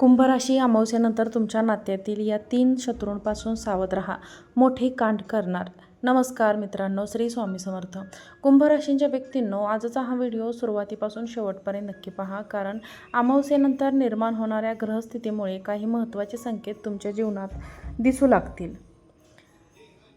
कुंभ राशी अमावस्येनंतर तुमच्या नात्यातील या 3 शत्रूंपासून सावध राहा. मोठे कांड करणार. नमस्कार मित्रांनो, श्री स्वामी समर्थ. कुंभ राशींच्या व्यक्तींनो, आजचा हा व्हिडिओ सुरुवातीपासून शेवटपर्यंत नक्की पहा, कारण अमावस्येनंतर निर्माण होणाऱ्या ग्रहस्थितीमुळे काही महत्त्वाचे संकेत तुमच्या जीवनात दिसू लागतील,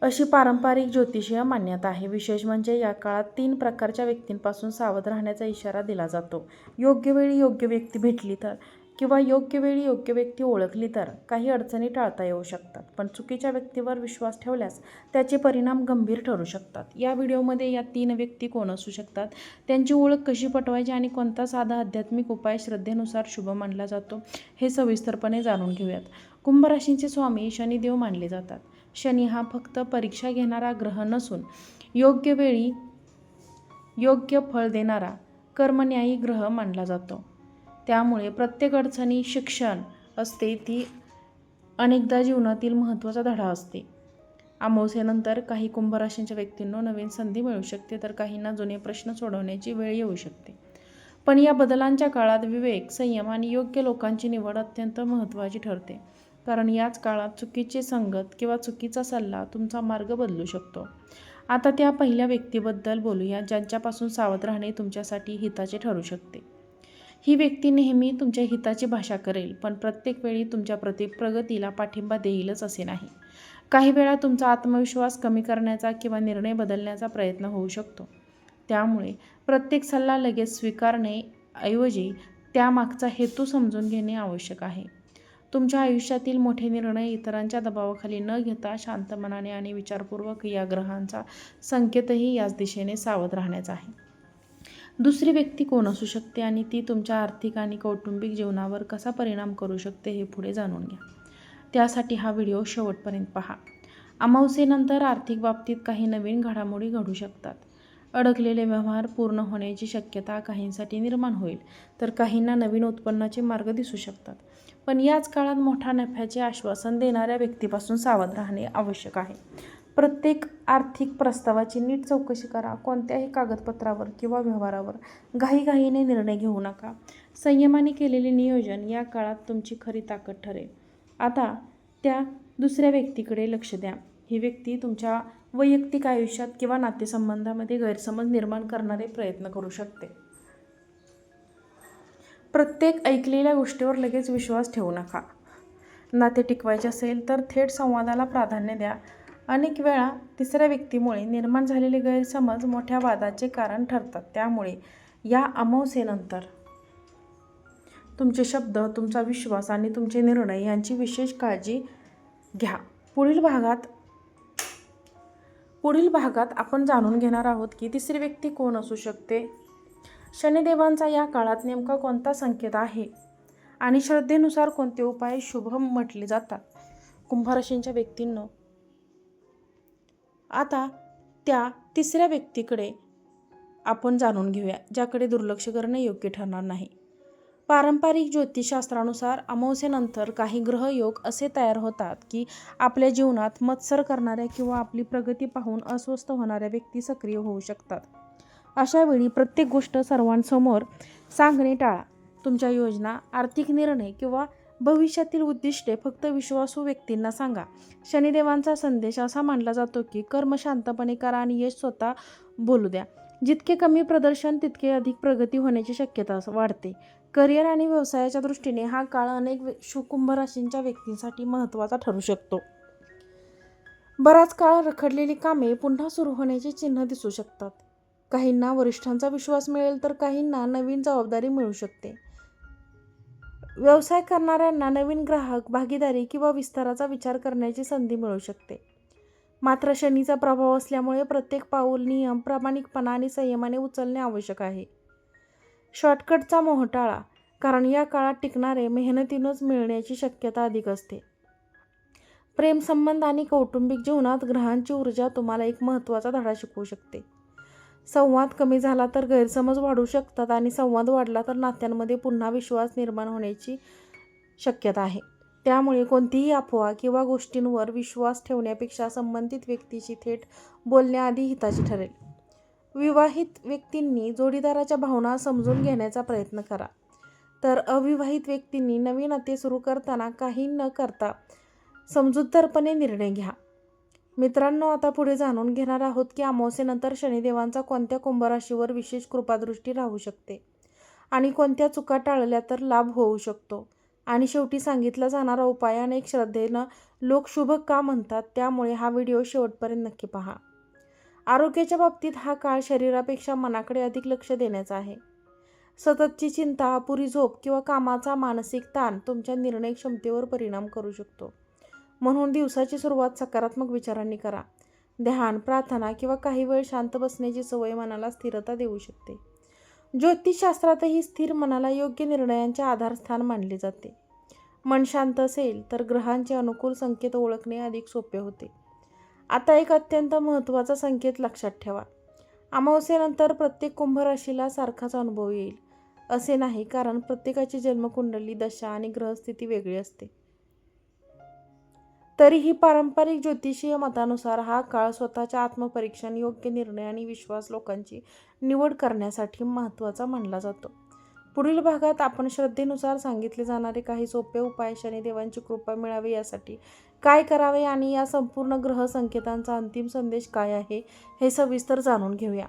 अशी पारंपरिक ज्योतिषीय मान्यता आहे. विशेष म्हणजे या काळात 3 प्रकारच्या व्यक्तींपासून सावध राहण्याचा इशारा दिला जातो. योग्य वेळी योग्य व्यक्ती भेटली तर किंवा योग्य वेळी योग्य व्यक्ती ओळखली तर काही अडचणी टाळता येऊ शकतात. पण चुकीच्या व्यक्तीवर विश्वास ठेवल्यास त्याचे परिणाम गंभीर ठरू शकतात. या व्हिडिओमध्ये या 3 व्यक्ती कोण असू शकतात, त्यांची ओळख कशी पटवायची आणि कोणता साधा आध्यात्मिक उपाय श्रद्धेनुसार शुभ मानला जातो, हे सविस्तरपणे जाणून घेऊयात. कुंभ राशींचे स्वामी शनिदेव मानले जातात. शनी हा फक्त परीक्षा घेणारा ग्रह नसून योग्य वेळी योग्य फळ देणारा कर्मन्यायी ग्रह मानला जातो. त्यामुळे प्रत्येक अडचणी शिक्षण असते ती अनेकदा जीवनातील महत्त्वाचा धडा असते. अमावस्येनंतर काही कुंभ राशींच्या व्यक्तींना नवीन संधी मिळू शकते, तर काहींना जुने प्रश्न सोडवण्याची वेळ येऊ शकते. पण या बदलांच्या काळात विवेक, संयम आणि योग्य लोकांची निवड अत्यंत महत्त्वाची ठरते, कारण याच काळात चुकीची संगत किंवा चुकीचा सल्ला तुमचा मार्ग बदलू शकतो. आता त्या पहिल्या व्यक्तीबद्दल बोलूया, ज्यांच्यापासून सावध राहणे तुमच्यासाठी हिताचे ठरू शकते. ही व्यक्ती नेहमी तुमच्या हिताची भाषा करेल, पण प्रत्येक वेळी तुमच्या प्रगतीला पाठिंबा देईलच असे नाही. काही वेळा तुमचा आत्मविश्वास कमी करण्याचा किंवा निर्णय बदलण्याचा प्रयत्न होऊ शकतो. त्यामुळे प्रत्येक सल्ला लगेच स्वीकारणे ऐवजी त्यामागचा हेतू समजून घेणे आवश्यक आहे. तुमच्या आयुष्यातील मोठे निर्णय इतरांच्या दबावाखाली न घेता शांत मनाने आणि विचारपूर्वक, या ग्रहांचा संकेतही याच दिशेने सावध राहण्याचा आहे. दुसरी व्यक्ती कोण असू शकते आणि ती तुमच्या आर्थिक आणि कौटुंबिक जीवनावर कसा परिणाम करू शकते, हे पुढे जाणून घ्या. त्यासाठी हा व्हिडिओ शेवटपर्यंत पहा. अमावस्येनंतर आर्थिक बाबतीत काही नवीन घडामोडी घडू शकतात. अडकलेले व्यवहार पूर्ण होण्याची शक्यता काहींसाठी निर्माण होईल, तर काहींना नवीन उत्पन्नाचे मार्ग दिसू शकतात. पण याच काळात मोठ्या नफ्याचे आश्वासन देणाऱ्या व्यक्तीपासून सावध राहणे आवश्यक आहे. प्रत्येक आर्थिक प्रस्तावाची नीट चौकशी करा. कोणत्याही कागदपत्रावर किंवा व्यवहारावर घाईघाईने निर्णय घेऊ नका. संयमाने केलेले नियोजन या काळात तुमची खरी ताकद ठरेल. आता त्या दुसऱ्या व्यक्तीकडे लक्ष द्या. ही व्यक्ती तुमच्या वैयक्तिक आयुष्यात किंवा नातेसंबंधामध्ये गैरसमज निर्माण करणारे प्रयत्न करू शकते. प्रत्येक ऐकलेल्या गोष्टीवर लगेच विश्वास ठेवू नका. नाते टिकवायचे असेल तर थेट संवादाला प्राधान्य द्या. अनेक वेळा तिसऱ्या व्यक्तीमुळे निर्माण झालेले गैरसमज मोठ्या वादाचे कारण ठरतात. त्यामुळे या अमावस्येनंतर तुमचे शब्द, तुमचा विश्वास आणि तुमचे निर्णय यांची विशेष काळजी घ्या. पुढील भागात आपण जाणून घेणार आहोत की तिसरी व्यक्ती कोण असू शकते, शनिदेवांचा या काळात नेमका कोणता संकेत आहे आणि श्रद्धेनुसार कोणते उपाय शुभ म्हटले जातात. कुंभ राशींच्या व्यक्तींनो, आता त्या तिसऱ्या व्यक्तीकडे आपण जाणून घेऊया, ज्याकडे दुर्लक्ष करणे योग्य ठरणार नाही. पारंपरिक ज्योतिषशास्त्रानुसार अमावस्येनंतर काही ग्रहयोग असे तयार होतात की आपल्या जीवनात मत्सर करणाऱ्या किंवा आपली प्रगती पाहून अस्वस्थ होणाऱ्या व्यक्ती सक्रिय होऊ शकतात. अशा वेळी प्रत्येक गोष्ट सर्वांसमोर सांगणे टाळा. तुमच्या योजना, आर्थिक निर्णय किंवा भविष्यातील उद्दिष्टे फक्त विश्वासू व्यक्तींना सांगा. शनिदेवांचा संदेश असा मानला जातो की कर्म शांतपणे करा आणि यश स्वतः बोलू द्या. जितके कमी प्रदर्शन तितके अधिक प्रगती होण्याची शक्यता वाढते. करिअर आणि व्यवसायाच्या दृष्टीने हा काळ अनेक कुंभ राशींच्या व्यक्तींसाठी महत्त्वाचा ठरू शकतो. बराच काळ रखडलेली कामे पुन्हा सुरू होण्याची चिन्ह दिसू शकतात. काहींना वरिष्ठांचा विश्वास मिळेल, तर काहींना नवीन जबाबदारी मिळू शकते. व्यवसाय करणाऱ्यांना नवीन ग्राहक, भागीदारी किंवा विस्ताराचा विचार करण्याची संधी मिळू शकते. मात्र शनीचा प्रभाव असल्यामुळे प्रत्येक पाऊल नियम, प्रामाणिकपणा आणि संयमाने उचलणे आवश्यक आहे. शॉर्टकटचा मोह टाळा, कारण या काळात टिकणारे मेहनतीनंच मिळण्याची शक्यता अधिक असते. प्रेमसंबंध आणि कौटुंबिक जीवनात ग्रहांची ऊर्जा तुम्हाला एक महत्त्वाचा धडा शिकवू शकते. संवाद कमी झाला तर गैरसमज वाढू शकतात आणि संवाद वाढला तर नात्यांमध्ये पुन्हा विश्वास निर्माण होण्याची शक्यता आहे. त्यामुळे कोणतीही अफवा किंवा गोष्टींवर विश्वास ठेवण्यापेक्षा संबंधित व्यक्तीशी थेट बोलण्याआधी हिताचे ठरेल. विवाहित व्यक्तींनी जोडीदाराच्या भावना समजून घेण्याचा प्रयत्न करा. तर अविवाहित व्यक्तींनी नवीन नाते सुरू करताना काही न करता समजूतदारपणे निर्णय घ्या. मित्रांनो, आता पुढे जाणून घेणार आहोत की अमावस्येनंतर शनिदेवांचा कोणत्या कुंभ राशीवर विशेष कृपादृष्टी राहू शकते आणि कोणत्या चुका टाळल्या तर लाभ होऊ शकतो. आणि शेवटी सांगितला जाणारा उपाय अनेक श्रद्धेनं लोक शुभ का म्हणतात, त्यामुळे हा व्हिडिओ शेवटपर्यंत नक्की पहा. आरोग्याच्या बाबतीत हा काळ शरीरापेक्षा मनाकडे अधिक लक्ष देण्याचा आहे. सततची चिंता, अपुरी झोप किंवा कामाचा मानसिक ताण तुमच्या निर्णय क्षमतेवर परिणाम करू शकतो. म्हणून दिवसाची सुरुवात सकारात्मक विचारांनी करा. ध्यान, प्रार्थना किंवा काही वेळ शांत बसण्याची सवय मनाला स्थिरता देऊ शकते. ज्योतिषशास्त्रातही स्थिर मनाला योग्य निर्णयांचे आधारस्थान मानले जाते. मन शांत असेल तर ग्रहांचे अनुकूल संकेत ओळखणे अधिक सोपे होते. आता एक अत्यंत महत्त्वाचा संकेत लक्षात ठेवा. अमावस्येनंतर प्रत्येक कुंभ राशीला सारखाच अनुभव येईल असे नाही, कारण प्रत्येकाची जन्मकुंडली, दशा आणि ग्रहस्थिती वेगळी असते. तरीही पारंपरिक ज्योतिषीय मतानुसार हा काळ स्वतःच्या आत्मपरीक्षण, योग्य निर्णय आणि विश्वास लोकांची निवड करण्यासाठी महत्त्वाचा मानला जातो. पुढील भागात आपण श्रद्धेनुसार सांगितले जाणारे काही सोपे उपाय, शनिदेवांची कृपा मिळावी यासाठी काय करावे आणि या संपूर्ण ग्रह संकेतांचा अंतिम संदेश काय आहे हे सविस्तर जाणून घेऊया.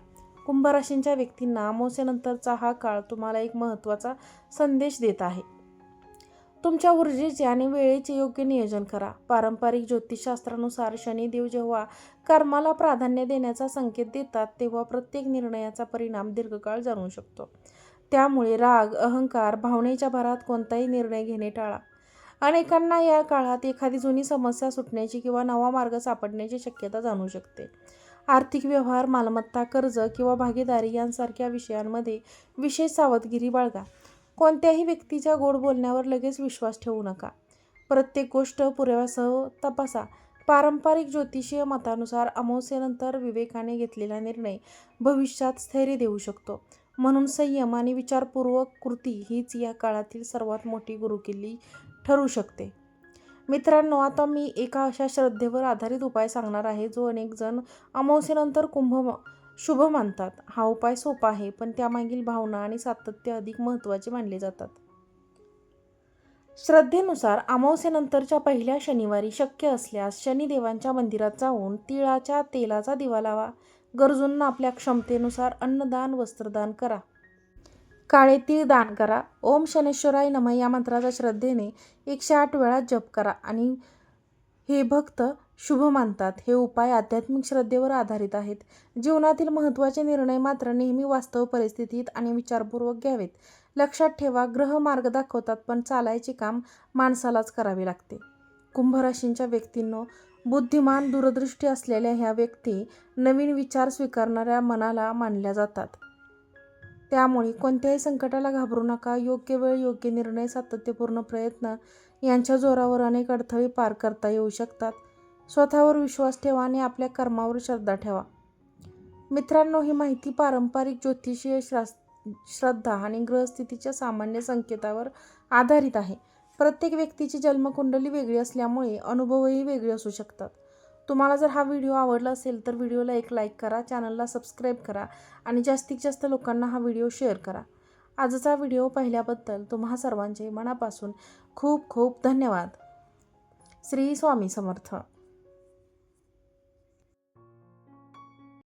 कुंभ राशींच्या व्यक्तींना अमावस्येनंतरचा हा काळ तुम्हाला एक महत्त्वाचा संदेश देत आहे. तुमच्या ऊर्जेचे आणि वेळेचे योग्य नियोजन करा. पारंपरिक ज्योतिषशास्त्रानुसार शनिदेव जेव्हा कर्माला प्राधान्य देण्याचा संकेत देतात, तेव्हा प्रत्येक निर्णयाचा परिणाम दीर्घकाळ जाणू शकतो. त्यामुळे राग, अहंकार, भावनेच्या भरात कोणताही निर्णय घेणे टाळा. अनेकांना या काळात एखादी जुनी समस्या सुटण्याची किंवा नवा मार्ग सापडण्याची शक्यता जाणू शकते. आर्थिक व्यवहार, मालमत्ता, कर्ज किंवा भागीदारी यांसारख्या विषयांमध्ये विशेष सावधगिरी बाळगा. कोणत्याही व्यक्तीच्या गोड बोलण्यावर लगेच विश्वास ठेवू नका. प्रत्येक गोष्ट पुराव्यासह तपासा. पारंपरिक ज्योतिषीय मतानुसार अमावस्येनंतर विवेकाने घेतलेला निर्णय भविष्यात स्थैर्य देऊ शकतो. म्हणून संयम आणि विचारपूर्वक कृती हीच या काळातील सर्वात मोठी गुरुकिल्ली ठरू शकते. मित्रांनो, आता मी एका अशा श्रद्धेवर आधारित उपाय सांगणार आहे जो अनेक जण अमावस्येनंतर कुंभ शुभ मानतात. हा उपाय सोपा आहे, पण त्यामागील भावना आणि सातत्य अधिक महत्त्वाचे मानले जातात. श्रद्धेनुसार अमावस्येनंतरच्या पहिल्या शनिवारी शक्य असल्यास शनिदेवांच्या मंदिरात जाऊन तिळाच्या तेलाचा दिवा लावा. गरजूंना आपल्या क्षमतेनुसार अन्नदान, वस्त्रदान करा. काळे तीळ दान करा. ओम शनेश्वराय नमः या मंत्राचा श्रद्धेने 108 वेळा जप करा आणि हे भक्त शुभ मानतात. हे उपाय आध्यात्मिक श्रद्धेवर आधारित आहेत. जीवनातील महत्त्वाचे निर्णय मात्र नेहमी वास्तव परिस्थितीत आणि विचारपूर्वक घ्यावेत. लक्षात ठेवा, ग्रह मार्ग दाखवतात, पण चालायचे काम माणसालाच करावे लागते. कुंभ राशींच्या व्यक्तींनो, बुद्धिमान, दूरदृष्टी असलेल्या ह्या व्यक्ती नवीन विचार स्वीकारणाऱ्या मनाला मानल्या जातात. त्यामुळे कोणत्याही संकटाला घाबरू नका. योग्य वेळ, योग्य निर्णय, सातत्यपूर्ण प्रयत्न यांच्या जोरावर अनेक अडथळे पार करता येऊ शकतात. स्वतःवर विश्वास ठेवा आणि आपल्या कर्मावर श्रद्धा ठेवा. मित्रांनो, ही माहिती पारंपरिक ज्योतिषीय श्रद्धा आणि ग्रहस्थितीच्या सामान्य संकेतावर आधारित आहे. प्रत्येक व्यक्तीची जन्मकुंडली वेगळी असल्यामुळे अनुभवही वेगळे असू शकतात. तुम्हाला जर हा व्हिडिओ आवडला असेल तर व्हिडिओला एक लाईक करा, चॅनलला सबस्क्राईब करा आणि जास्तीत जास्त लोकांना हा व्हिडिओ शेअर करा. आजचा व्हिडिओ पाहिल्याबद्दल तुम्हा सर्वांचे मनापासून खूप खूप धन्यवाद. श्री स्वामी समर्थ.